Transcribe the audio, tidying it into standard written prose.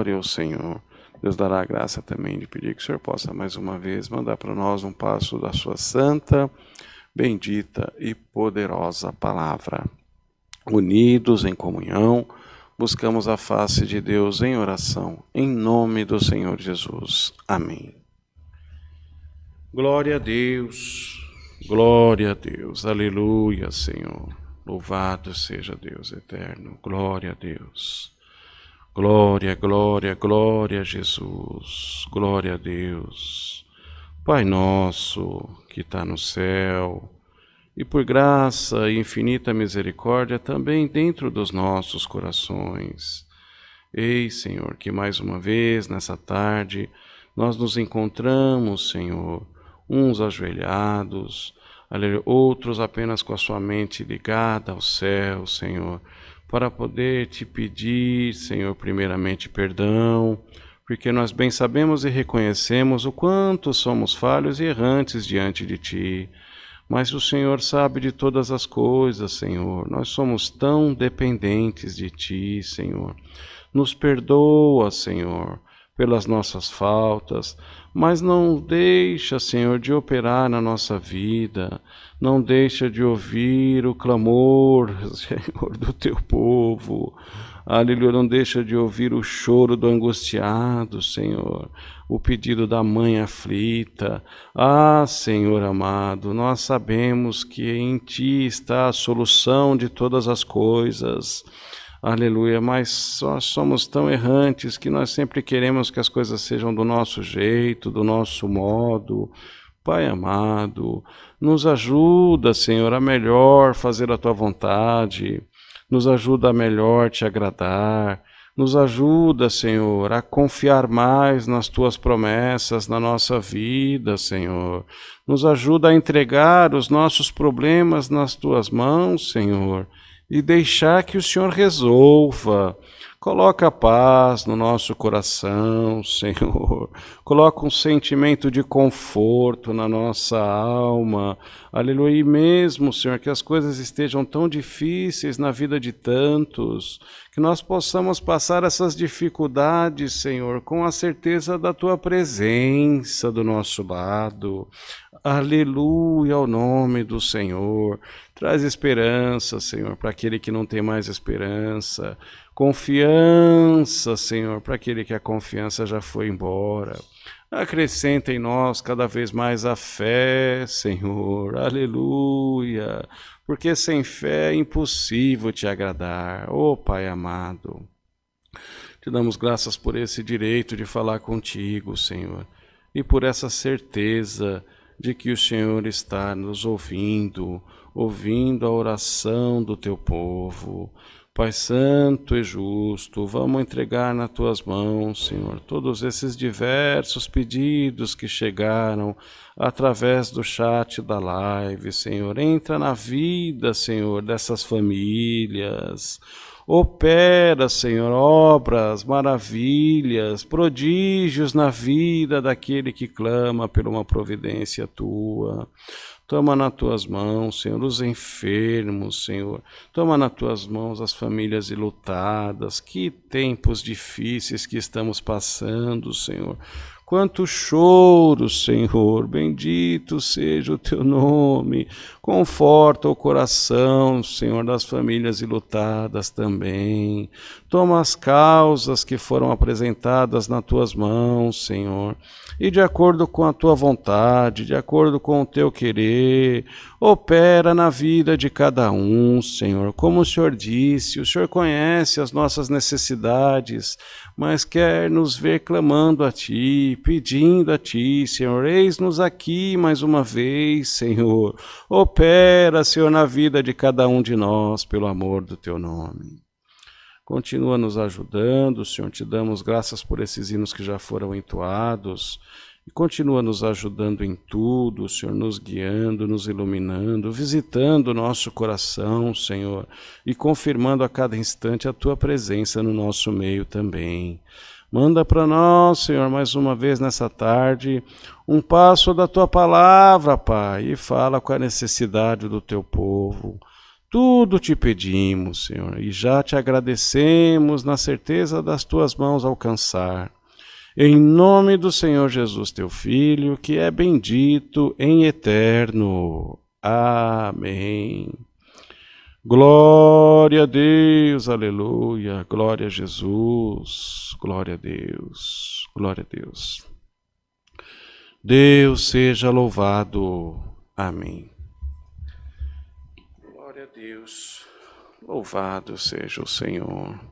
Glória ao Senhor. Deus dará a graça também de pedir que o Senhor possa mais uma vez mandar para nós um passo da sua santa, bendita e poderosa palavra. Unidos em comunhão, buscamos a face de Deus em oração, em nome do Senhor Jesus. Amém. Glória a Deus, aleluia, Senhor. Louvado seja Deus eterno, glória a Deus. Glória, glória, glória a Jesus, glória a Deus. Pai nosso que está no céu, e por graça e infinita misericórdia também dentro dos nossos corações. Eis, Senhor, que mais uma vez nessa tarde nós nos encontramos, Senhor, uns ajoelhados, outros apenas com a sua mente ligada ao céu, Senhor, para poder te pedir, Senhor, primeiramente perdão, porque nós bem sabemos e reconhecemos o quanto somos falhos e errantes diante de Ti. Mas o Senhor sabe de todas as coisas, Senhor. Nós somos tão dependentes de Ti, Senhor. Nos perdoa, Senhor, pelas nossas faltas, mas não deixa, Senhor, de operar na nossa vida, não deixa de ouvir o clamor, Senhor, do Teu povo. Aleluia, não deixa de ouvir o choro do angustiado, Senhor, o pedido da mãe aflita. Ah, Senhor amado, nós sabemos que em Ti está a solução de todas as coisas. Aleluia, mas nós somos tão errantes que nós sempre queremos que as coisas sejam do nosso jeito, do nosso modo. Pai amado, nos ajuda, Senhor, a melhor fazer a Tua vontade, nos ajuda a melhor Te agradar, nos ajuda, Senhor, a confiar mais nas Tuas promessas na nossa vida, Senhor. Nos ajuda a entregar os nossos problemas nas Tuas mãos, Senhor, e deixar que o Senhor resolva. Coloca paz no nosso coração, Senhor. Coloca um sentimento de conforto na nossa alma. Aleluia. E mesmo, Senhor, que as coisas estejam tão difíceis na vida de tantos, que nós possamos passar essas dificuldades, Senhor, com a certeza da Tua presença do nosso lado. Aleluia ao nome do Senhor. Traz esperança, Senhor, para aquele que não tem mais esperança. Confiança, Senhor, para aquele que a confiança já foi embora. Acrescenta em nós cada vez mais a fé, Senhor. Aleluia. Porque sem fé é impossível Te agradar. Ó Pai amado, Te damos graças por esse direito de falar contigo, Senhor, e por essa certeza de que o Senhor está nos ouvindo a oração do Teu povo. Pai santo e justo, vamos entregar nas Tuas mãos, Senhor, todos esses diversos pedidos que chegaram através do chat da live, Senhor. Entra na vida, Senhor, dessas famílias. Opera, Senhor, obras, maravilhas, prodígios na vida daquele que clama por uma providência Tua. Toma nas Tuas mãos, Senhor, os enfermos, Senhor. Toma nas Tuas mãos as famílias enlutadas. Que tempos difíceis que estamos passando, Senhor. Quanto choro, Senhor, bendito seja o Teu nome. Conforta o coração, Senhor, das famílias enlutadas também. Toma as causas que foram apresentadas nas Tuas mãos, Senhor, e de acordo com a Tua vontade, de acordo com o Teu querer, opera na vida de cada um, Senhor. Como o Senhor disse, o Senhor conhece as nossas necessidades, mas quer nos ver clamando a Ti, pedindo a Ti, Senhor. Eis-nos aqui mais uma vez, Senhor. Opera, Senhor, na vida de cada um de nós, pelo amor do Teu nome. Continua nos ajudando, Senhor. Te damos graças por esses hinos que já foram entoados. E continua nos ajudando em tudo, Senhor, nos guiando, nos iluminando, visitando o nosso coração, Senhor, e confirmando a cada instante a Tua presença no nosso meio também. Manda para nós, Senhor, mais uma vez nessa tarde, um passo da Tua palavra, Pai, e fala com a necessidade do Teu povo. Tudo te pedimos, Senhor, e já te agradecemos na certeza das tuas mãos alcançar. Em nome do Senhor Jesus, teu Filho, que é bendito em eterno. Amém. Glória a Deus, aleluia, glória a Jesus, glória a Deus, glória a Deus. Deus seja louvado. Amém. Glória a Deus, louvado seja o Senhor.